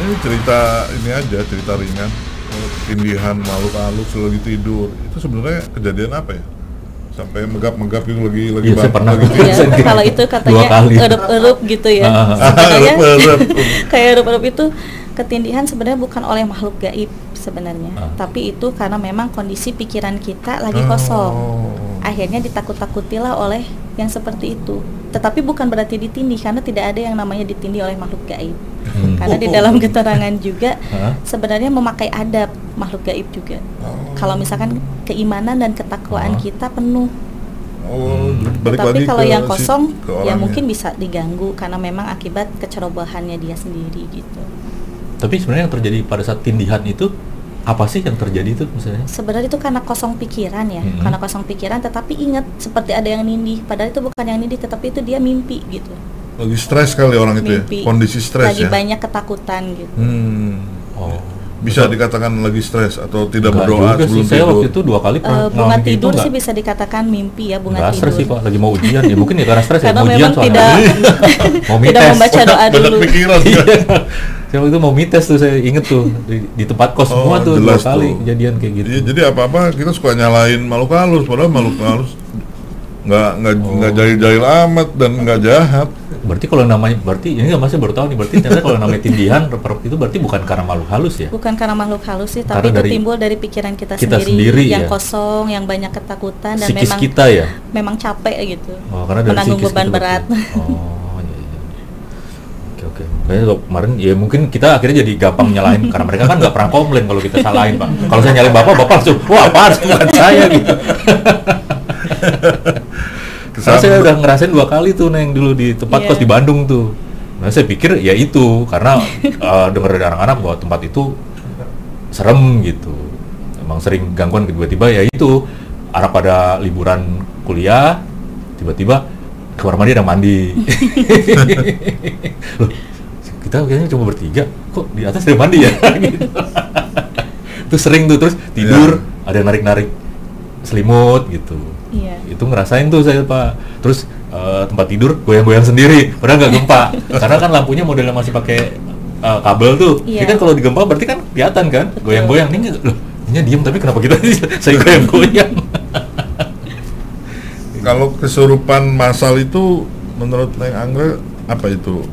ini cerita ini aja, cerita ringan. Tindihan makhluk halus lagi tidur. Itu sebenarnya kejadian apa ya? Sampai megap-megap itu lagi saya pernah ya, kalau itu katanya erup-erup gitu ya. Sebenarnya kayak erup-erup itu ketindihan sebenarnya bukan oleh makhluk gaib sebenarnya, tapi itu karena memang kondisi pikiran kita lagi kosong. Akhirnya ditakut-takutilah oleh yang seperti itu. Tetapi bukan berarti ditindih, karena tidak ada yang namanya ditindih oleh makhluk gaib. Karena di dalam keterangan juga sebenarnya memakai adab makhluk gaib juga. Kalau misalkan keimanan dan ketakwaan kita penuh. Tapi kalau yang kosong ya mungkin bisa diganggu karena memang akibat kecerobohannya dia sendiri gitu. Tapi sebenarnya yang terjadi pada saat tindihan itu apa sih yang terjadi itu misalnya? Sebenarnya itu karena kosong pikiran ya, karena kosong pikiran, tetapi ingat seperti ada yang nindih, padahal itu bukan yang nindih, tetapi itu dia mimpi gitu. Lagi stres kali orang itu mimpi, ya, kondisi stres lagi ya. banyak ketakutan gitu. Bisa dikatakan lagi stres atau tidak berdoa sebelum tidur. Saya waktu itu 2 kali pernah bunga tidur sih bisa dikatakan mimpi ya, bunga tidur. Stres sih Pak, lagi mau ujian ya mungkin ya karena stres ya, karena mau ujian soalnya. Mau tidak membaca doa dulu. Pikiran. Saya waktu itu mau mites tuh, saya inget tuh di tempat kos semua tuh 2 kali kejadian kayak gitu. Iya, jadi apa-apa kita suka nyalain makhluk halus, padahal makhluk halus nggak jahil-jahil amat dan nggak jahat. Berarti kalau namanya, berarti ini masih baru tahu nih, berarti ternyata kalau namanya tindihan itu berarti bukan karena makhluk halus ya? Bukan karena makhluk halus sih, tapi itu timbul dari pikiran kita sendiri yang kosong, yang banyak ketakutan dan psikis memang kita ya? Memang capek gitu, menanggung beban berat. Oke. Kayaknya kemarin ya mungkin kita akhirnya jadi gampang nyalain karena mereka kan nggak pernah komplain kalau kita salahin Pak. Kalau saya nyalain bapak langsung, wah apaan bukan saya gitu. Karena saya udah ngerasain 2 kali tuh Neng dulu di tempat kos di Bandung tuh. Nah saya pikir ya itu karena dengar dari anak-anak bahwa tempat itu serem gitu. Emang sering gangguan tiba-tiba ya itu anak pada liburan kuliah tiba-tiba kamar mandi ada mandi. Loh, kita kayaknya cuma bertiga, kok di atas ada mandi ya? Gitu. Itu sering tuh, terus tidur ada narik-narik selimut gitu. Itu ngerasain tuh saya Pak. Terus tempat tidur goyang-goyang sendiri, padahal nggak gempa. Karena kan lampunya modelnya masih pakai kabel tuh. Ini kan kalau digempa berarti kan kelihatan kan, goyang-goyang. Ini loh, ini diam tapi kenapa kita saya goyang-goyang? Kalau kesurupan massal itu menurut Neng Anggra apa itu?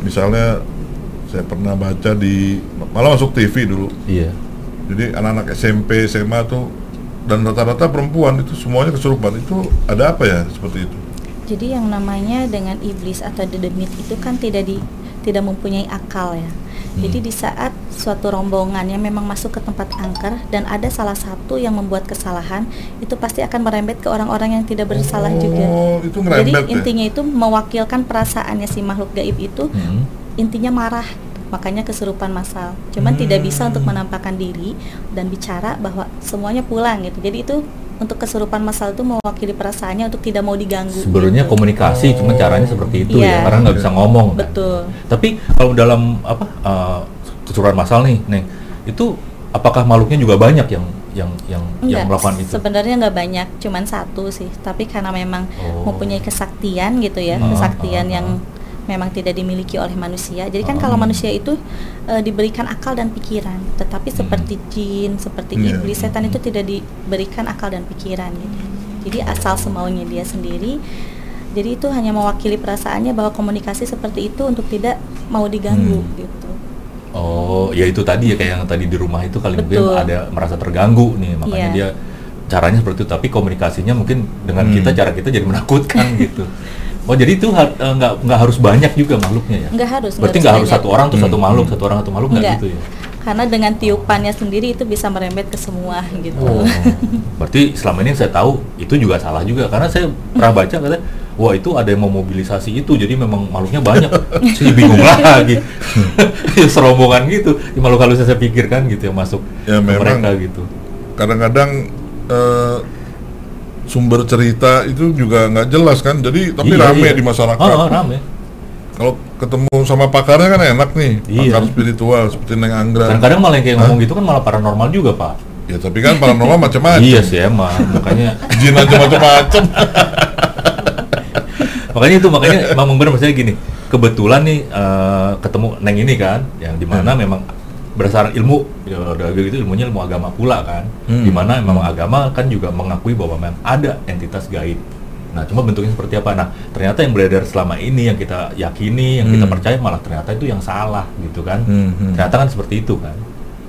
Misalnya saya pernah baca malah masuk TV dulu. Iya. Jadi anak-anak SMP, SMA tuh dan rata-rata perempuan itu semuanya kesurupan. Itu ada apa ya seperti itu? Jadi yang namanya dengan iblis atau dedemit itu kan tidak mempunyai akal ya. Jadi di saat suatu rombongan yang memang masuk ke tempat angker dan ada salah satu yang membuat kesalahan, itu pasti akan merembet ke orang-orang yang tidak bersalah juga. Itu ngerembet. Jadi intinya itu mewakilkan perasaannya si makhluk gaib itu, intinya marah. Makanya kesurupan massal. Cuman tidak bisa untuk menampakkan diri dan bicara bahwa semuanya pulang gitu. Jadi itu untuk kesurupan massal itu mewakili perasaannya untuk tidak mau diganggu. Sebenarnya gitu. Komunikasi, cuma caranya seperti itu ya, karena nggak bisa ngomong. Betul. Kan? Tapi kalau dalam kesurupan massal nih, Neng, itu apakah makhluknya juga banyak yang melakukan itu? Sebenarnya nggak banyak, cuman 1 sih. Tapi karena memang mempunyai kesaktian gitu ya, kesaktian yang memang tidak dimiliki oleh manusia. Jadi kan kalau manusia itu diberikan akal dan pikiran, tetapi seperti jin, seperti iblis, setan itu tidak diberikan akal dan pikiran gitu. Jadi asal semaunya dia sendiri. Jadi itu hanya mewakili perasaannya bahwa komunikasi seperti itu untuk tidak mau diganggu gitu. Oh, ya itu tadi ya kayak yang tadi di rumah itu kali mungkin ada merasa terganggu nih, makanya dia caranya seperti itu, tapi komunikasinya mungkin dengan cara kita jadi menakutkan gitu. Oh jadi itu nggak harus banyak juga makhluknya ya? Nggak harus. Berarti nggak harus satu orang tuh satu makhluk, satu orang satu makhluk nggak gitu ya? Karena dengan tiupannya sendiri itu bisa merembet ke semua gitu. Oh, berarti selama ini saya tahu itu juga salah juga, karena saya pernah baca katanya, wah itu ada yang memobilisasi itu, jadi memang makhluknya banyak. Saya bingung lagi. Serombongan gitu, makhluk halus saya pikirkan gitu yang masuk ya, ke mereka gitu. Kadang-kadang sumber cerita itu juga nggak jelas kan, jadi tapi rame di masyarakat. Rame. Kalau ketemu sama pakarnya kan enak nih, pakar spiritual seperti Neng Anggra. Kadang-kadang malah yang kayak ngomong gitu kan malah paranormal juga Pak. Ya tapi kan paranormal macam-macam. Iya sih emang, makanya jin aja macam-macam. makanya emang benar maksudnya gini, kebetulan nih ketemu Neng ini kan, yang dimana memang berdasarkan ilmu, udah gitu ilmunya ilmu agama pula kan, dimana memang agama kan juga mengakui bahwa memang ada entitas gaib. Nah, cuma bentuknya seperti apa? Nah, ternyata yang beredar selama ini, yang kita yakini, yang kita percaya, malah ternyata itu yang salah gitu kan. Ternyata kan seperti itu kan.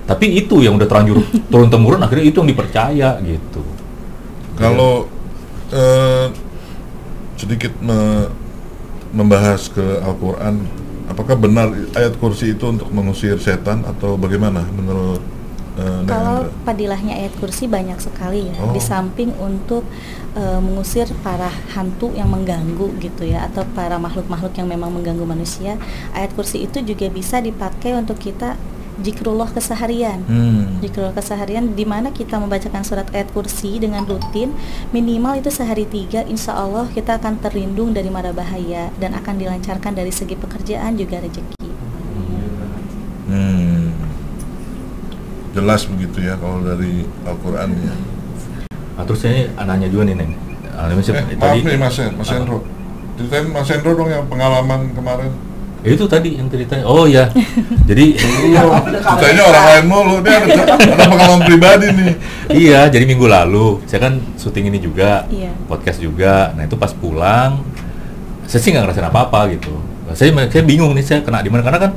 Tapi itu yang udah terlanjur turun-temurun, akhirnya itu yang dipercaya gitu. Kalau sedikit membahas ke Al-Quran, apakah benar ayat kursi itu untuk mengusir setan atau bagaimana menurut kalau padilahnya ayat kursi banyak sekali ya, di samping untuk mengusir para hantu yang mengganggu gitu ya, atau para makhluk-makhluk yang memang mengganggu manusia, ayat kursi itu juga bisa dipakai untuk kita zikrullah keseharian. Zikrullah keseharian di mana kita membacakan surat ayat kursi dengan rutin, minimal itu sehari 3, insya Allah kita akan terlindung dari mara bahaya dan akan dilancarkan dari segi pekerjaan juga rezeki. Jelas begitu ya kalau dari Al-Quran ya. Nah, terus saya nanya juga nih Neng. Maaf nih Mas Hendro, ceritain Mas Hendro dong yang pengalaman kemarin. Itu tadi yang ceritanya. Oh ya. Jadi ceritanya orang lain mulu, dia ada pengalaman pribadi nih. Iya, jadi minggu lalu saya kan syuting ini juga, podcast juga. Nah, itu pas pulang saya sih nggak ngerasain apa-apa gitu. Saya bingung nih saya kena di mana, karena kan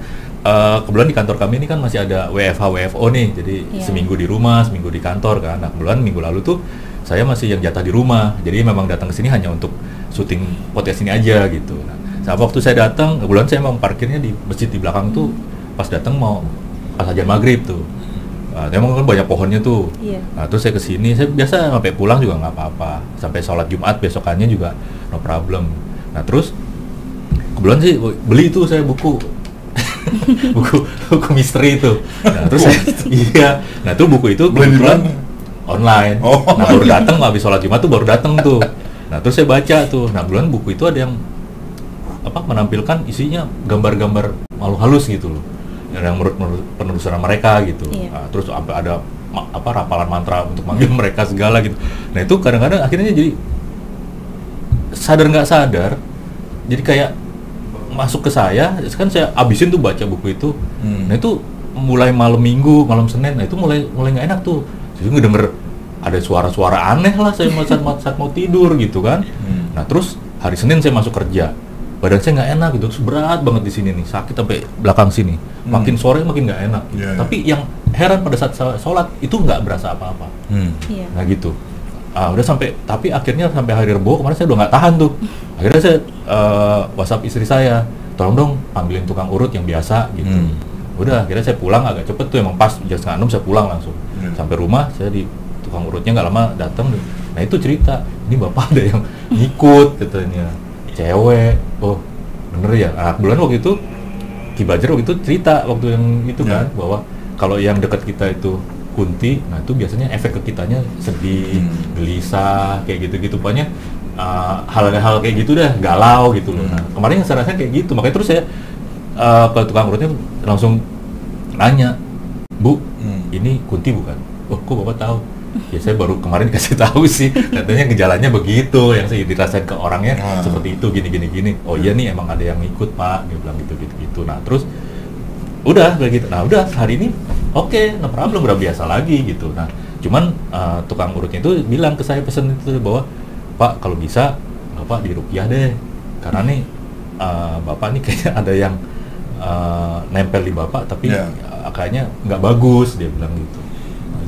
kebetulan di kantor kami ini kan masih ada WFO nih. Jadi seminggu di rumah, seminggu di kantor kan. Nah, kebetulan minggu lalu tuh saya masih yang jatah di rumah. Jadi memang datang ke sini hanya untuk syuting podcast ini aja gitu. Nah, waktu saya datang, kebetulan saya memang parkirnya di masjid di belakang tuh, pas datang mau pas azan maghrib tuh. Nah, emang kan banyak pohonnya tuh. Nah, terus saya kesini, saya biasa sampai pulang juga nggak apa-apa. Sampai sholat Jumat besokannya juga no problem. Nah, terus kebetulan sih beli tuh saya buku buku misteri itu. Nah, terus saya nah tuh buku itu kebetulan online. Nah, baru datang habis sholat Jumat tuh baru datang tuh. Nah, terus saya baca tuh. Nah, kebetulan buku itu ada yang menampilkan isinya gambar-gambar makhluk halus gitu loh, yang menurut penelusuran mereka gitu. Nah, terus sampai ada rapalan mantra untuk manggil mereka segala gitu. Nah, itu kadang-kadang akhirnya jadi sadar nggak sadar, jadi kayak masuk ke saya. Kan saya abisin tuh baca buku itu. Nah, itu mulai malam Minggu, malam Senin, nah itu mulai nggak enak tuh. Jadi ngedenger ada suara-suara aneh lah saya saat mau tidur gitu kan. Nah, terus hari Senin saya masuk kerja, badan saya nggak enak gitu, terus berat banget di sini nih, sakit sampai belakang sini. Makin sore makin nggak enak. Tapi yang heran pada saat sholat itu nggak berasa apa-apa. Nah gitu. Udah tapi akhirnya sampai hari Rebo kemarin saya udah nggak tahan tuh. Akhirnya saya WhatsApp istri saya, tolong dong panggilin tukang urut yang biasa gitu. Udah, akhirnya saya pulang agak cepet tuh, emang pas jam 5:30 saya pulang langsung. Sampai rumah saya di tukang urutnya nggak lama datang. Nah, itu cerita, ini bapak ada yang ngikut katanya. Cewek, bener ya. Nah, kebetulan waktu itu Ki Bajar waktu itu cerita waktu yang itu kan, bahwa kalau yang dekat kita itu kunti, nah itu biasanya efek ke kitanya sedih, gelisah, kayak gitu-gitu. Pokoknya hal-hal kayak gitu dah, galau gitu loh. Nah, kemarin yang saya rasain kayak gitu, makanya terus saya ke tukang urutnya langsung nanya, Bu, ini kunti bukan? Oh, kok Bapak tahu? Ya saya baru kemarin kasih tahu sih, katanya gejalanya begitu, yang saya dirasain ke orangnya seperti itu, gini. Oh iya nih emang ada yang ikut Pak, dia bilang gitu. Nah terus udah kayak gitu. Nah udah hari ini oke, no problem, udah biasa lagi gitu. Nah cuman tukang urutnya itu bilang ke saya, pesen itu bahwa Pak kalau bisa Bapak diruqyah deh, karena nih Bapak nih kayaknya ada yang nempel di Bapak tapi kayaknya nggak bagus, dia bilang gitu.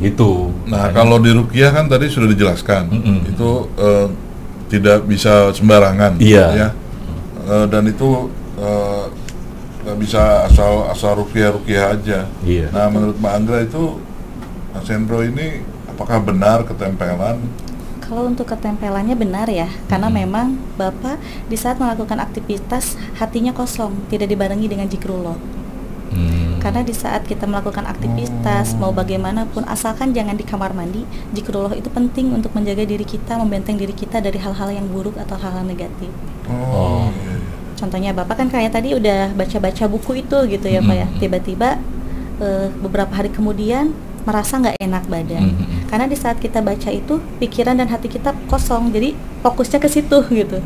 Gitu. Nah, kalau di ruqyah kan tadi sudah dijelaskan, itu tidak bisa sembarangan, ya. Dan itu nggak bisa asal ruqyah aja. Nah, menurut Mbak Anggra itu, Mas Hendro ini apakah benar ketempelan? Kalau untuk ketempelannya benar ya, karena memang Bapak di saat melakukan aktivitas hatinya kosong, tidak dibarengi dengan zikrullah. Karena di saat kita melakukan aktivitas mau bagaimanapun, asalkan jangan di kamar mandi, zikrullah itu penting untuk menjaga diri kita, membenteng diri kita dari hal-hal yang buruk atau hal-hal negatif. Contohnya Bapak kan kayak tadi udah baca-baca buku itu gitu ya Pak ya, tiba-tiba beberapa hari kemudian merasa nggak enak badan. Karena di saat kita baca itu pikiran dan hati kita kosong, jadi fokusnya ke situ gitu.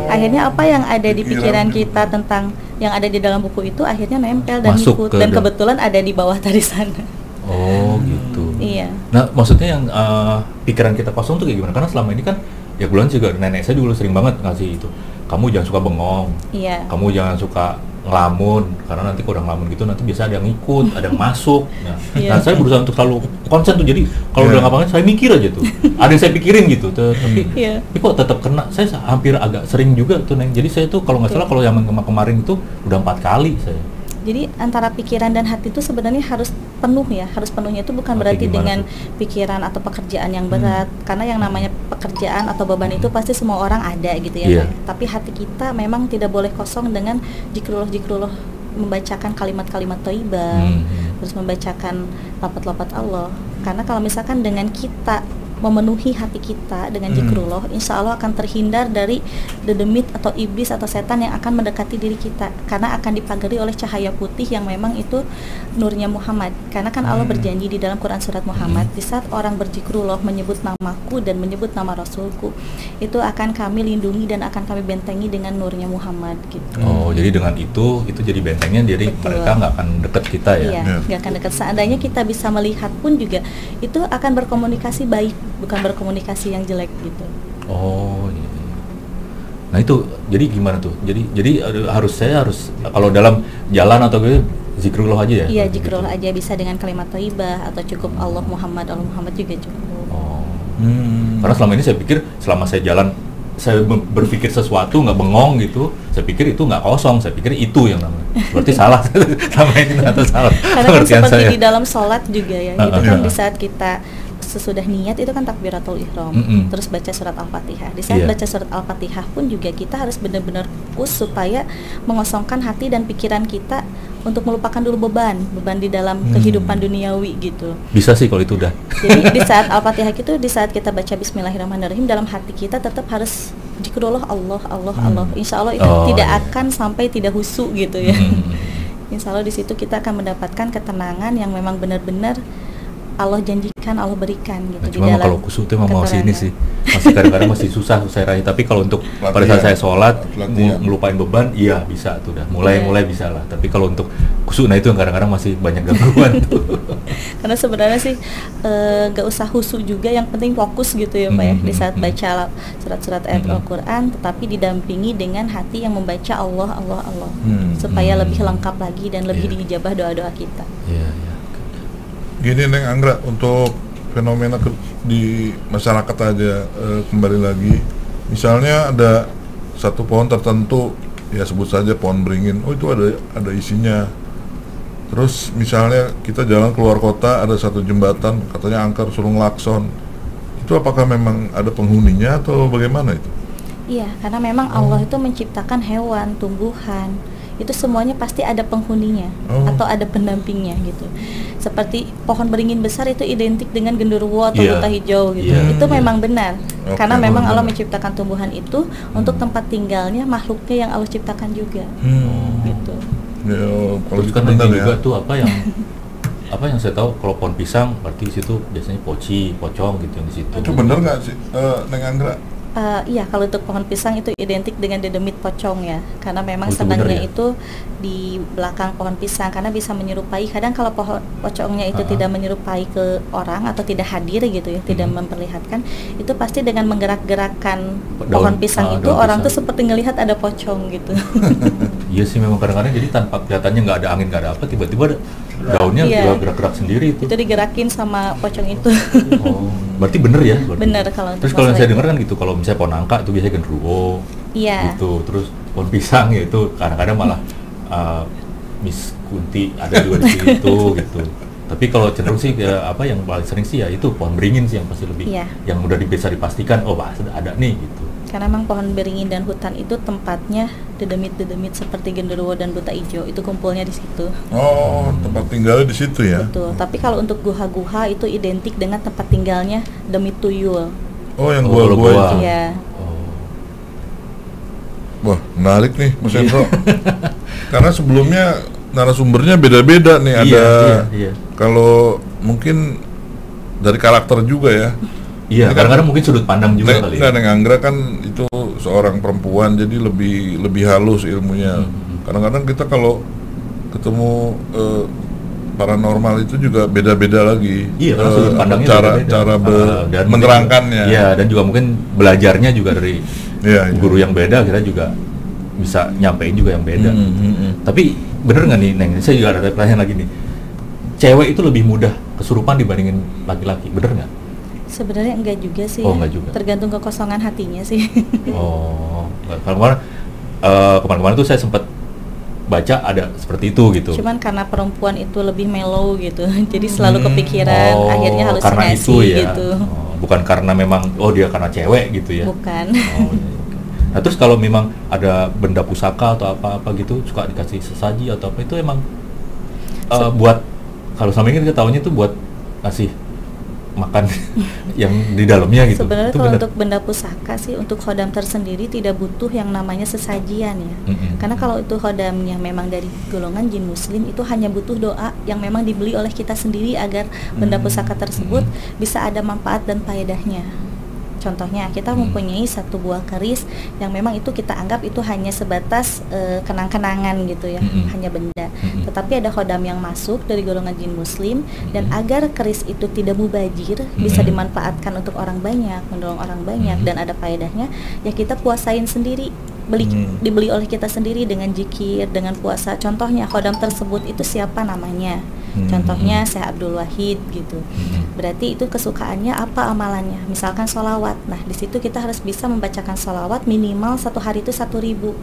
Akhirnya apa yang ada di pikiran kita tentang yang ada di dalam buku itu akhirnya nempel dan ikut, dan kebetulan ada di bawah tadi sana. Oh gitu. Iya. Nah maksudnya yang pikiran kita kosong tuh kayak gimana? Karena selama ini kan ya bulan juga nenek saya dulu sering banget ngasih itu. Kamu jangan suka bengong. Iya. Kamu jangan suka ngelamun, karena nanti kalau udah ngelamun gitu nanti biasa ada yang ikut, ada yang masuk. Nah saya berusaha untuk selalu konsen tuh, jadi kalau udah ngapain saya mikir aja tuh, ada yang saya pikirin gitu, tapi kok tetap kena. Saya hampir agak sering juga tuh Neng, jadi saya tuh kalau nggak salah kalau yang kemarin itu udah 4 kali saya. Jadi antara pikiran dan hati itu sebenarnya harus penuh ya, harus penuhnya itu bukan berarti dengan pikiran atau pekerjaan yang berat, karena yang namanya pekerjaan atau beban itu pasti semua orang ada gitu ya. Tapi hati kita memang tidak boleh kosong dengan zikrullah, membacakan kalimat-kalimat thayyibah, terus membacakan lafaz-lafaz Allah. Karena kalau misalkan dengan kita memenuhi hati kita dengan zikrullah, insya Allah akan terhindar dari dedemit atau iblis atau setan yang akan mendekati diri kita, karena akan dipagari oleh cahaya putih yang memang itu nurnya Muhammad. Karena kan Allah berjanji di dalam Quran surat Muhammad, di saat orang berzikrullah menyebut namaku dan menyebut nama Rasulku, itu akan kami lindungi dan akan kami bentengi dengan nurnya Muhammad gitu. Oh, jadi dengan itu jadi bentengnya, jadi mereka nggak akan dekat kita ya? Iya, nggak akan dekat. Seandainya kita bisa melihat pun juga, itu akan berkomunikasi baik, bukan berkomunikasi yang jelek gitu. Oh iya. Nah itu jadi gimana tuh? Jadi harus kalau dalam jalan atau gitu zikrullah aja ya? Iya, zikrullah aja, bisa dengan kalimat thayyibah atau cukup Allah Muhammad juga cukup. Oh. Karena selama ini saya pikir selama saya jalan saya berpikir sesuatu nggak bengong gitu, saya pikir itu nggak kosong, saya pikir itu yang namanya. Berarti salah sama ini atau salah. Karena kan seperti di dalam sholat juga ya, itu kan di saat kita sesudah niat itu kan takbiratul ihram, terus baca surat Al-Fatihah. Di saat baca surat Al-Fatihah pun juga kita harus benar-benar fokus supaya mengosongkan hati dan pikiran kita untuk melupakan dulu beban di dalam kehidupan duniawi gitu. Bisa sih kalau itu udah. Jadi di saat Al-Fatihah itu, di saat kita baca Bismillahirrahmanirrahim, dalam hati kita tetap harus zikrullah Allah. Insya Allah itu tidak akan sampai tidak husu gitu ya. Insya Allah di situ kita akan mendapatkan ketenangan yang memang benar-benar Allah janjikan, Allah berikan gitu. Nah, cuma kalau khusyuk itu mau sini sih masih kadang-kadang masih susah saya raih. Tapi kalau untuk pada saat saya sholat ngelupain beban, iya bisa tuh dah. Mulai bisa lah. Tapi kalau untuk khusyuk, nah itu yang kadang-kadang masih banyak gangguan tuh. Karena sebenarnya sih gak usah khusyuk juga, yang penting fokus gitu ya Pak ya. Di saat baca surat-surat ayat Al-Quran, tetapi didampingi dengan hati yang membaca Allah supaya lebih lengkap lagi dan lebih diijabah doa-doa kita. Gini Neng Anggra, untuk fenomena di masyarakat aja, kembali lagi, misalnya ada satu pohon tertentu, ya sebut saja pohon beringin, itu ada isinya. Terus misalnya kita jalan keluar kota, ada satu jembatan katanya angker suruh ngelakson, itu apakah memang ada penghuninya atau bagaimana itu? Iya, karena memang Allah itu menciptakan hewan, tumbuhan, itu semuanya pasti ada penghuninya atau ada pendampingnya gitu. Seperti pohon beringin besar itu identik dengan genderuwo atau buta hijau gitu. Itu memang benar. Karena memang Allah menciptakan tumbuhan itu untuk tempat tinggalnya makhluknya yang Allah ciptakan juga. Gitu. Ya, kalau kan juga tuh apa yang saya tahu, kalau pohon pisang berarti di situ biasanya pocong gitu yang di situ. Itu benar nggak sih, Neng Anggra? Iya, kalau untuk pohon pisang itu identik dengan dedemit pocong ya, karena memang senangnya itu di belakang pohon pisang, karena bisa menyerupai. Kadang kalau pohon pocongnya itu tidak menyerupai ke orang atau tidak hadir gitu ya, tidak memperlihatkan, itu pasti dengan menggerak-gerakkan pohon pisang itu orang tuh seperti ngelihat ada pocong gitu. Iya sih, memang kadang-kadang jadi tanpa kelihatannya nggak ada angin, nggak ada apa, tiba-tiba ada daunnya juga gerak-gerak sendiri itu. Itu digerakin sama pocong itu. Berarti bener ya? Bener kalau. Terus kalau yang saya dengar kan gitu, kalau misalnya pohon nangka itu biasanya genderuwo. Iya. Gitu. Terus pohon pisang ya itu kadang-kadang malah Miss Kunti ada juga di situ gitu. Tapi kalau cenderung sih apa yang paling sering sih ya itu pohon beringin sih yang pasti lebih yang udah bisa dipastikan ada nih gitu. Karena memang pohon beringin dan hutan itu tempatnya dedemit seperti genderuwo dan buta hijau, itu kumpulnya di situ. Oh, tempat tinggalnya di situ ya. Betul. Tapi kalau untuk guha-guha itu identik dengan tempat tinggalnya demit tuyul. Oh, yang gua-gua itu. Iya. Wah, menarik nih Mas Hendro. Karena sebelumnya narasumbernya beda-beda nih, ada kalau mungkin dari karakter juga ya. Iya, kadang-kadang mungkin sudut pandang juga kali. Neng Anggra kan itu seorang perempuan, jadi lebih halus ilmunya. Kadang-kadang kita kalau ketemu paranormal itu juga beda-beda lagi. Iya, sudut pandangnya cara dan menerangkannya. Iya, dan juga mungkin belajarnya juga dari guru yang beda, kita juga bisa nyampein juga yang beda. Tapi bener nggak nih, Neng? Saya juga ada pertanyaan lagi nih. Cewek itu lebih mudah kesurupan dibandingin laki-laki, bener nggak? Sebenarnya enggak juga sih. Enggak juga. Tergantung kekosongan hatinya sih. Kemarin tuh saya sempat baca ada seperti itu gitu. Cuman karena perempuan itu lebih mellow gitu, jadi selalu kepikiran, akhirnya halusinasi karena itu ya? gitu. Bukan karena memang dia karena cewek gitu ya? Bukan. Nah terus kalau memang ada benda pusaka atau apa-apa gitu suka dikasih sesaji atau apa, itu emang buat, kalau selama ini kita tahunya itu buat ngasih makan yang di dalamnya gitu. Sebenarnya kalau untuk benda pusaka sih, untuk khodam tersendiri tidak butuh yang namanya sesajian ya. Karena kalau itu khodamnya memang dari golongan jin muslim, itu hanya butuh doa yang memang dibeli oleh kita sendiri agar benda pusaka tersebut bisa ada manfaat dan faedahnya. Contohnya kita mempunyai satu buah keris yang memang itu kita anggap itu hanya sebatas kenang-kenangan gitu ya, hanya benda. Tetapi ada khodam yang masuk dari golongan jin muslim, dan agar keris itu tidak mubazir, bisa dimanfaatkan untuk orang banyak, menolong orang banyak, dan ada faedahnya, ya kita puasain sendiri, dibeli oleh kita sendiri dengan zikir, dengan puasa. Contohnya khodam tersebut itu siapa namanya, contohnya Syekh Abdul Wahid gitu. Berarti itu kesukaannya apa, amalannya, misalkan sholawat. Nah di situ kita harus bisa membacakan sholawat minimal satu hari itu 1.000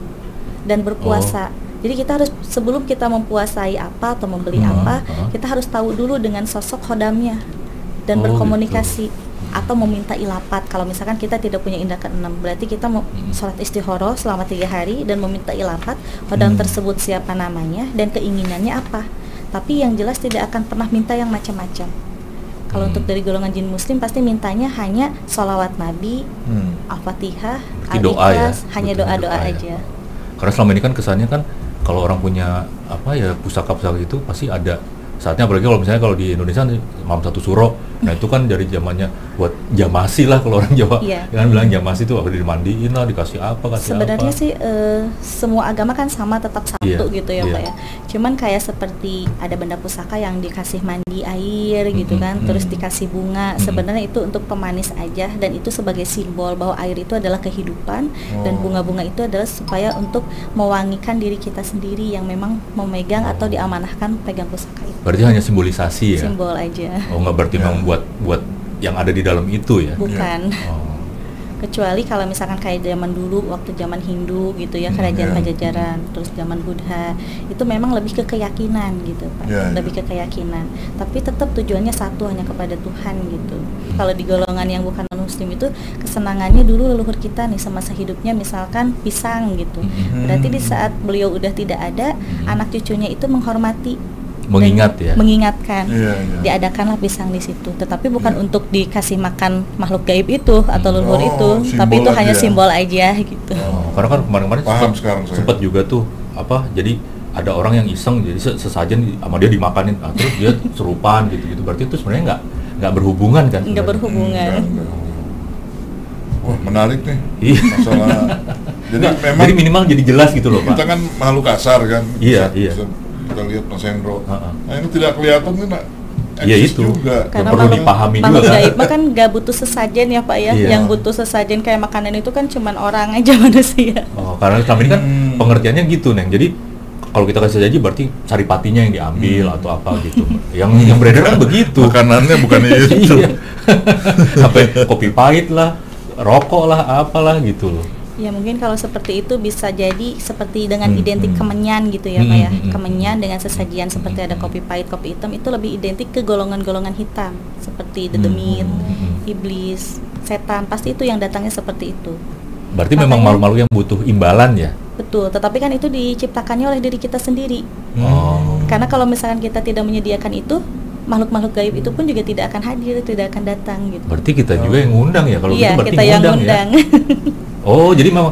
dan berpuasa. Jadi kita harus, sebelum kita mempuasai apa atau membeli apa, kita harus tahu dulu dengan sosok khodamnya dan berkomunikasi atau meminta ilapat. Kalau misalkan kita tidak punya indra keenam, berarti kita mau sholat istikharah selama 3 hari dan meminta ilapat khodam tersebut siapa namanya dan keinginannya apa. Tapi yang jelas tidak akan pernah minta yang macam-macam. Kalau untuk dari golongan jin muslim pasti mintanya hanya sholawat Nabi, Al-Fatihah, Al-Ikhlas, hanya doa-doa aja. Karena selama ini kan kesannya kan kalau orang punya pusaka-pusaka itu pasti ada saatnya, apalagi kalau di Indonesia malam 1 suro. Nah itu kan dari zamannya buat jamasi lah, kalau orang Jawa kan bilang jamasi itu harus dimandiin lah, dikasih apa, sebenarnya sih semua agama kan sama, tetap satu gitu ya Pak ya. Cuman kayak seperti ada benda pusaka yang dikasih mandi air gitu kan, terus dikasih bunga. Sebenarnya itu untuk pemanis aja, dan itu sebagai simbol bahwa air itu adalah kehidupan, dan bunga-bunga itu adalah supaya untuk mewangikan diri kita sendiri yang memang memegang atau diamanahkan pegang pusaka itu. Berarti hanya simbolisasi ya? Simbol aja. Nggak berarti memang buat yang ada di dalam itu ya? Bukan. Kecuali kalau misalkan kayak zaman dulu, waktu zaman Hindu gitu ya, kerajaan Pajajaran, terus zaman Buddha, itu memang lebih ke keyakinan gitu Pak, lebih ke keyakinan. Tapi tetap tujuannya satu, hanya kepada Tuhan gitu. Kalau di golongan yang bukan muslim itu kesenangannya dulu leluhur kita nih semasa hidupnya misalkan pisang gitu. Berarti di saat beliau udah tidak ada, anak cucunya itu menghormati, mengingatkan, diadakanlah pisang di situ. Tetapi bukan untuk dikasih makan makhluk gaib itu atau leluhur itu, tapi itu hanya simbol aja gitu. Karena kan kemarin sempat juga tuh jadi ada orang yang iseng, jadi sesajen sama dia dimakanin, terus dia serupaan gitu. Berarti itu sebenarnya nggak berhubungan kan? Nggak berhubungan. Wah menarik nih masalah. Jadi minimal jadi jelas gitu loh Pak. Kita kan makhluk kasar kan. Iya. Kita lihat Mas Hendro. Nah ini tidak kelihatan kan? Iya itu juga. Karena perlu dipahami juga kan. Gaib kan nggak butuh sesajen ya Pak ya. Yang butuh sesajen kayak makanan itu kan cuman orang aja, manusia. Karena selama ini kan pengertiannya gitu Neng. Jadi kalau kita kasih sesaji berarti saripatinya yang diambil atau apa gitu. Yang beredar kan begitu. Makanannya bukan itu. Sampai kopi pahit lah, rokok lah, apalah gitu loh. Ya mungkin kalau seperti itu bisa jadi seperti dengan identik kemenyan gitu ya Pak ya. Kemenyan dengan sesajian seperti ada kopi pahit, kopi hitam, itu lebih identik ke golongan-golongan hitam seperti dedemit, iblis, setan, pasti itu yang datangnya seperti itu. Berarti memang makhluk-makhluk yang butuh imbalan ya? Betul, tetapi kan itu diciptakannya oleh diri kita sendiri. Karena kalau misalkan kita tidak menyediakan itu, makhluk-makhluk gaib itu pun juga tidak akan hadir, tidak akan datang gitu. Berarti kita juga yang ngundang ya, kalau gitu berarti kita yang ngundang. Ya? Jadi memang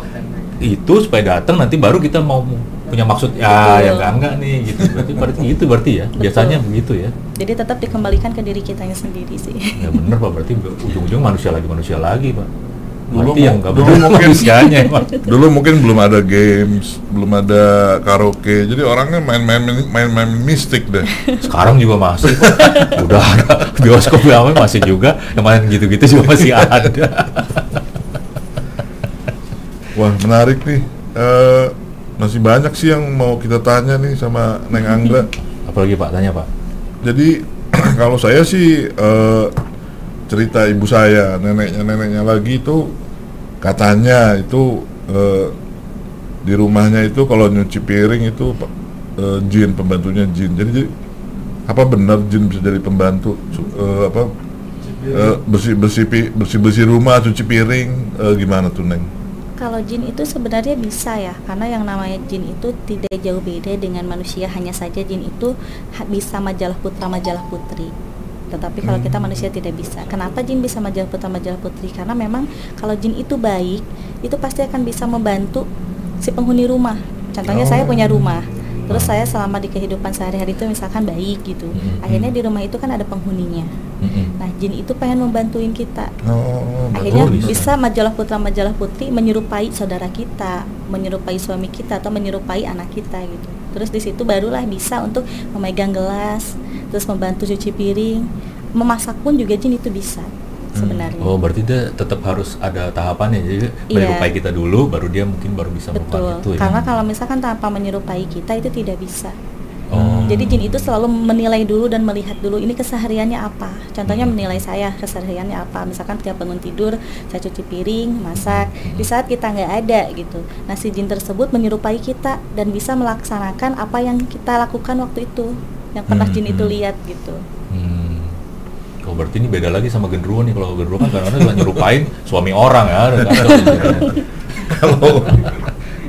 itu supaya datang, nanti baru kita mau punya maksud ya enggak nih gitu. Berarti ya. Betul. Biasanya begitu ya. Jadi tetap dikembalikan ke diri kitanya sendiri sih. Ya benar Pak, berarti ujung-ujung manusia lagi Pak. Dulu mungkin belum ada games, belum ada karaoke, jadi orangnya main mistik deh. Sekarang juga masih, udah ada bioskop masih juga, yang main gitu-gitu juga masih ada. Wah menarik nih, masih banyak sih yang mau kita tanya nih sama Neng Anggra. Apalagi Pak, tanya Pak. Jadi kalau saya sih cerita ibu saya, neneknya lagi itu katanya itu di rumahnya itu kalau nyuci piring itu jin, pembantunya jin. Jadi apa benar jin bisa jadi pembantu bersih rumah, cuci piring, gimana tuh Neng? Kalau jin itu sebenarnya bisa ya, karena yang namanya jin itu tidak jauh beda dengan manusia, hanya saja jin itu bisa majalah putra majalah putri. Tetapi kalau kita manusia tidak bisa. Kenapa jin bisa majalah putra majalah putri? Karena memang kalau jin itu baik, itu pasti akan bisa membantu si penghuni rumah. Contohnya saya punya rumah, terus saya selama di kehidupan sehari-hari itu misalkan baik gitu. Akhirnya di rumah itu kan ada penghuninya. Nah jin itu pengen membantuin kita. Akhirnya bisa majalah putra majalah putri menyerupai saudara kita, menyerupai suami kita, atau menyerupai anak kita gitu. Terus di situ barulah bisa untuk memegang gelas, terus membantu cuci piring, memasak pun juga jin itu bisa sebenarnya. Oh berarti dia tetap harus ada tahapannya, jadi menyerupai kita dulu, baru dia mungkin baru bisa membantu. Karena kalau misalkan tanpa menyerupai kita itu tidak bisa. Jadi jin itu selalu menilai dulu dan melihat dulu ini kesehariannya apa. Contohnya menilai saya kesehariannya apa. Misalkan tiap bangun tidur saya cuci piring, masak. Di saat kita nggak ada gitu, nah si jin tersebut menyerupai kita dan bisa melaksanakan apa yang kita lakukan waktu itu, yang pernah jin itu lihat gitu. Oh berarti ini beda lagi sama genderuwo nih. Kalau genderuwo kan kadang-kadang cuma nyerupain suami orang ya.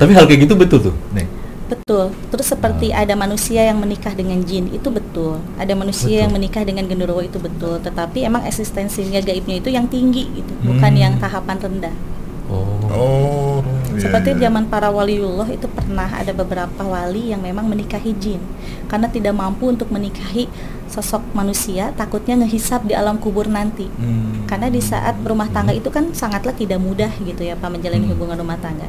Tapi hal kayak gitu betul tuh nih. Betul. Terus seperti ada manusia yang menikah dengan jin, itu betul. Ada manusia yang menikah dengan genderuwo, itu betul. Tetapi emang eksistensinya gaibnya itu yang tinggi gitu, bukan yang tahapan rendah. Seperti zaman para waliullah itu pernah ada beberapa wali yang memang menikahi jin karena tidak mampu untuk menikahi sosok manusia, takutnya ngehisap di alam kubur nanti. Karena di saat berumah tangga itu kan sangatlah tidak mudah gitu ya Pak, menjalani hubungan rumah tangga.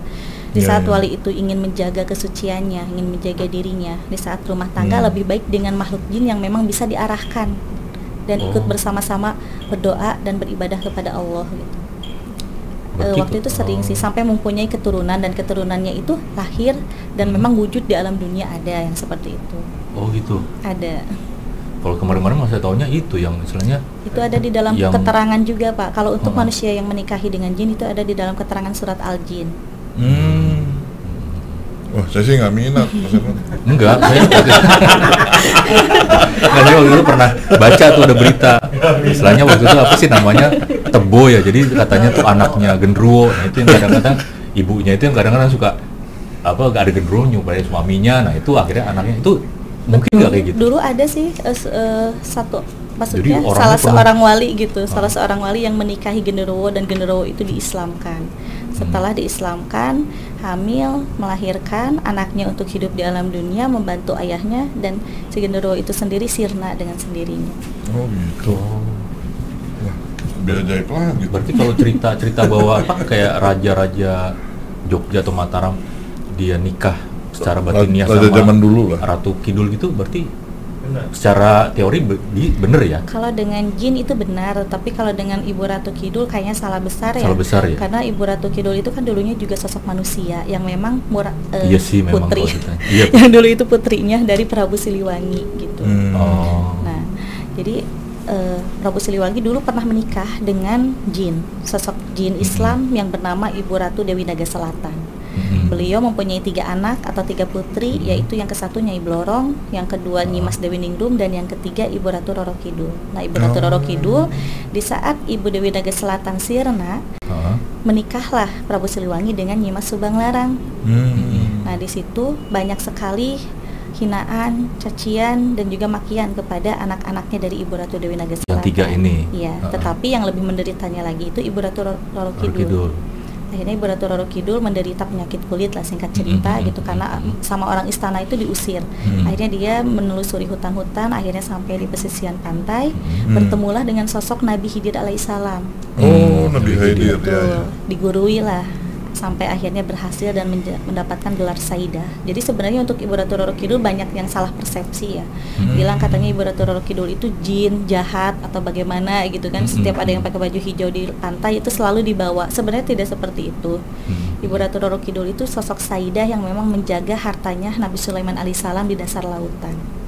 Di saat wali itu ingin menjaga kesuciannya, ingin menjaga dirinya, di saat rumah tangga lebih baik dengan makhluk jin yang memang bisa diarahkan dan ikut bersama-sama berdoa dan beribadah kepada Allah gitu. Waktu itu sering sih sampai mempunyai keturunan, dan keturunannya itu lahir dan memang wujud di alam dunia, ada yang seperti itu. Oh gitu. Ada. Kalau kemarin-kemarin saya tahunya itu yang istilahnya itu ada di dalam keterangan juga Pak. Kalau untuk manusia yang menikahi dengan jin itu ada di dalam keterangan surat Al-Jin. Wah, saya sih nggak minat. Enggak, saya waktu itu pernah baca tuh ada berita. Istilahnya waktu itu apa sih namanya, Tebo ya. Jadi katanya tuh anaknya genderuwo. Nah itu yang kadang-kadang ibunya itu yang kadang-kadang suka gak ada genderuwo nyumpahin suaminya. Nah itu akhirnya anaknya itu mungkin nggak kayak gitu. Dulu ada sih maksudnya salah seorang wali gitu, salah seorang wali yang menikahi genderuwo dan genderuwo itu diislamkan. Setelah diislamkan, hamil, melahirkan anaknya untuk hidup di alam dunia, membantu ayahnya, dan si genderuwo itu sendiri sirna dengan sendirinya. Oh gitu. Wah, biar ajaib lagi. Berarti kalau cerita bahwa kayak raja-raja Jogja atau Mataram dia nikah secara batiniah sama zaman dulu lah, Ratu Kidul gitu, berarti secara teori bener ya? Kalau dengan jin itu benar, tapi kalau dengan Ibu Ratu Kidul kayaknya salah besar ya. Karena Ibu Ratu Kidul itu kan dulunya juga sosok manusia yang memang putri. Yang dulu itu putrinya dari Prabu Siliwangi gitu. Nah, jadi Prabu Siliwangi dulu pernah menikah dengan jin, sosok jin Islam yang bernama Ibu Ratu Dewi Naga Selatan. Beliau mempunyai 3 anak atau 3 putri, yaitu yang ke-1 Nyai Blorong, yang kedua Nyimas Dewi Ningrum, dan yang ketiga Ibu Ratu Roro Kidul. Nah, Ibu Ratu Roro Kidul di saat Ibu Dewi Naga Selatan sirna, menikahlah Prabu Siliwangi dengan Nyimas Subang Larang. Nah, di situ banyak sekali hinaan, cacian, dan juga makian kepada anak-anaknya dari Ibu Ratu Dewi Naga Selatan. Yang 3 ini. Iya, tetapi yang lebih menderitanya lagi itu Ibu Ratu Roro Kidul. Akhirnya Ibu Ratu Roro Kidul menderita penyakit kulit lah, singkat cerita gitu, karena sama orang istana itu diusir. Akhirnya dia menelusuri hutan-hutan, akhirnya sampai di pesisiran pantai, bertemulah dengan sosok Nabi Khidir alaihissalam. Oh, Nabi Khidir ya. Digurui lah sampai akhirnya berhasil dan mendapatkan gelar Sayyidah. Jadi sebenarnya untuk Ibu Ratu Roro Kidul banyak yang salah persepsi ya. Bilang katanya Ibu Ratu Roro Kidul itu jin, jahat atau bagaimana gitu kan. Setiap ada yang pakai baju hijau di pantai itu selalu dibawa. Sebenarnya tidak seperti itu. Ibu Ratu Roro Kidul itu sosok Sayyidah yang memang menjaga hartanya Nabi Sulaiman alaihissalam di dasar lautan.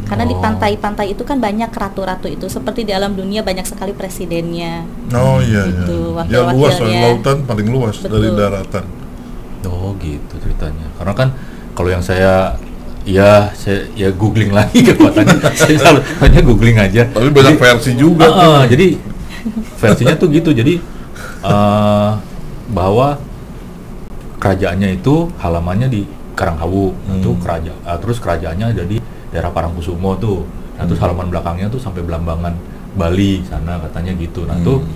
Karena di pantai-pantai itu kan banyak ratu-ratu itu, seperti di alam dunia banyak sekali presidennya. Oh iya gitu, iya. Ya luas, lautan paling luas. Betul. Dari daratan. Oh gitu ceritanya. Karena kan kalau yang saya googling lagi kekuatannya. Saya selalu hanya googling aja. Tapi banyak versi juga. Jadi versinya tuh gitu. Jadi bahwa kerajaannya itu halamannya di Karanghawu, itu terus kerajaannya ada di daerah Parangkusumo tuh. Nah, terus halaman belakangnya tuh sampai Belambangan Bali sana katanya gitu. Nah, tuh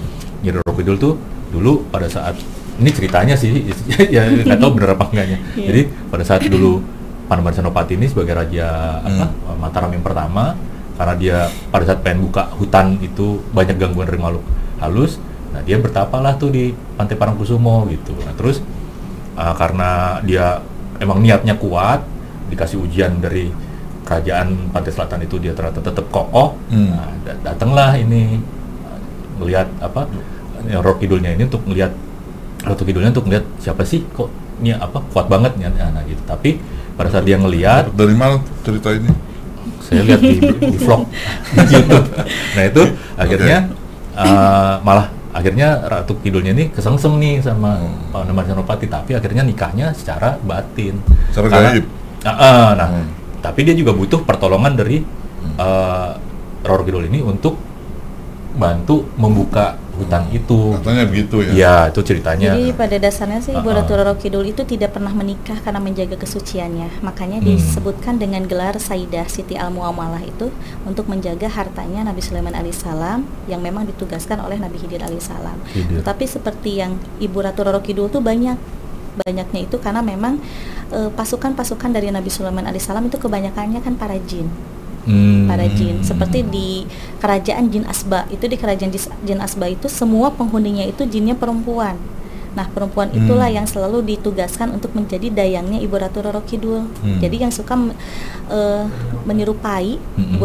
Nyi Roro Kidul tuh dulu pada saat ini ceritanya sih ya nggak tahu bener apa enggaknya. Jadi pada saat dulu Panembahan Senopati ini sebagai raja Mataram yang pertama, karena dia pada saat pengen buka hutan itu banyak gangguan dari makhluk halus. Nah, dia bertapalah tuh di Pantai Parangkusumo gitu. Nah, terus karena dia emang niatnya kuat, dikasih ujian dari kerajaan Pantai Selatan itu, dia ternyata tetap kokoh. Nah, datanglah ini melihat Roro Kidulnya ini untuk melihat Ratu Kidulnya untuk melihat siapa sih kok ini kuat banget nih, nah gitu. Tapi pada saat dia ngelihat, dari mana cerita ini? Saya lihat di vlog di YouTube. Nah itu akhirnya malah akhirnya Ratu Kidulnya ini kesengsem nih sama Panembahan Senopati, tapi akhirnya nikahnya secara batin. Secara gaib. Tapi dia juga butuh pertolongan dari Roro Kidul ini untuk bantu membuka hutan itu. Katanya begitu ya? Iya, itu ceritanya. Jadi pada dasarnya sih Ibu Ratu Roro Kidul itu tidak pernah menikah karena menjaga kesuciannya. Makanya disebutkan dengan gelar Sayyidah Siti Al-Mu'amalah itu untuk menjaga hartanya Nabi Sulaiman alaihissalam yang memang ditugaskan oleh Nabi Khidir alaihissalam. Tetapi seperti yang Ibu Ratu Roro Kidul itu banyaknya itu karena memang pasukan-pasukan dari Nabi Sulaiman alaihissalam itu kebanyakannya kan para jin. Para jin, seperti di kerajaan Jin Asba itu, di kerajaan Jin Asba itu semua penghuninya itu jinnya perempuan. Nah, perempuan itulah yang selalu ditugaskan untuk menjadi dayangnya Ibu Ratu Roro Kidul. Jadi yang suka menyerupai Ibu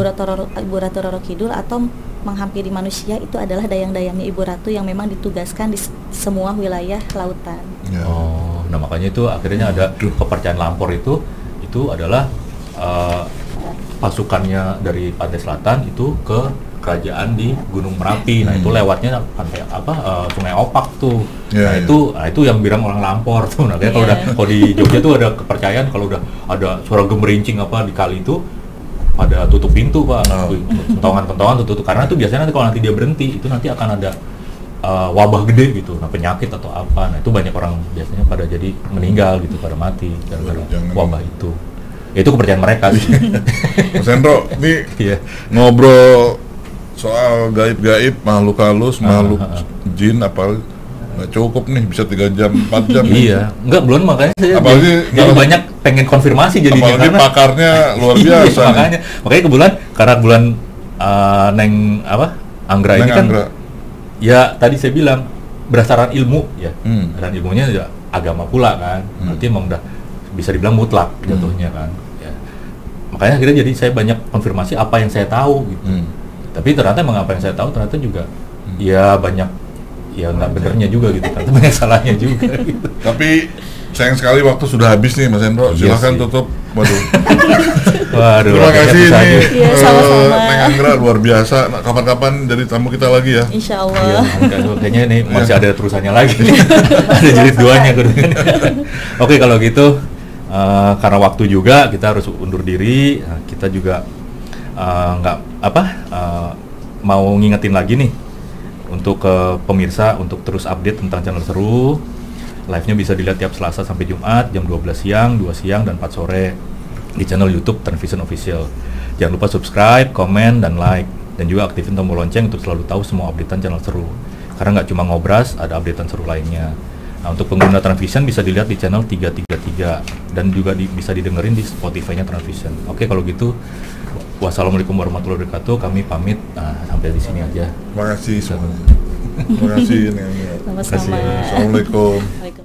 Ratu Roro Kidul atau menghampiri manusia itu adalah dayang-dayangnya Ibu Ratu yang memang ditugaskan di semua wilayah lautan. Oh, nah makanya itu akhirnya ada kepercayaan lampor itu adalah pasukannya dari Pantai Selatan itu ke kerajaan di Gunung Merapi. Nah, itu lewatnya pantai Sungai Opak tuh. Nah, itu yang bilang orang lampor tuh. Nah, kalau di Jogja tuh ada kepercayaan kalau udah ada suara gemerincing di kali itu pada tutup pintu, Pak. Kentongan tutup, karena itu biasanya nanti kalau dia berhenti itu nanti akan ada wabah gede gitu. Nah, penyakit atau apa. Nah, itu banyak orang biasanya pada jadi meninggal gitu, pada mati gara-gara wabah itu. Itu kepercayaan mereka sih. Mas Hendro, ini ngobrol soal gaib-gaib, makhluk halus, makhluk jin, apa nggak cukup nih, bisa 3 jam, 4 jam. Iya, enggak, belum, makanya saya jadi banyak pengen konfirmasi jadinya. Apalagi pakarnya luar biasa. Makanya kebetulan karena bulan Anggra ini kan, ya tadi saya bilang berdasarkan ilmu ya, dan ilmunya ya agama pula kan, berarti emang udah bisa dibilang mutlak jatuhnya kan. Ya. Makanya akhirnya jadi saya banyak konfirmasi apa yang saya tahu gitu. Tapi ternyata emang apa yang saya tahu ternyata juga ya banyak ya nggak benernya juga gitu, ternyata banyak salahnya juga gitu. Tapi sayang sekali waktu sudah habis nih Mas Hendro. Silahkan tutup. Waduh. Terima kasih nih. Ya, sama-sama. Neng Anggra luar biasa. Nah, kapan-kapan jadi tamu kita lagi ya. Insya Allah. Kayaknya ini masih ada terusannya lagi. Ada jilid 2-nya. Oke, kalau gitu karena waktu juga kita harus undur diri. Kita juga mau ngingetin lagi nih untuk pemirsa untuk terus update tentang channel seru. Live-nya bisa dilihat tiap Selasa sampai Jumat jam 12 siang, 2 siang, dan 4 sore di channel YouTube Trans Vision Official. Jangan lupa subscribe, komen, dan like, dan juga aktifin tombol lonceng untuk selalu tahu semua updatean channel seru. Karena nggak cuma ngobras, ada updatean seru lainnya. Nah, untuk pengguna Transvision bisa dilihat di channel 333 dan juga bisa didengerin di Spotify-nya Transvision. Oke, kalau gitu wassalamualaikum warahmatullahi wabarakatuh. Kami pamit. Nah, sampai di sini aja. Terima kasih semuanya. Terima kasih. Sama-sama. Assalamualaikum.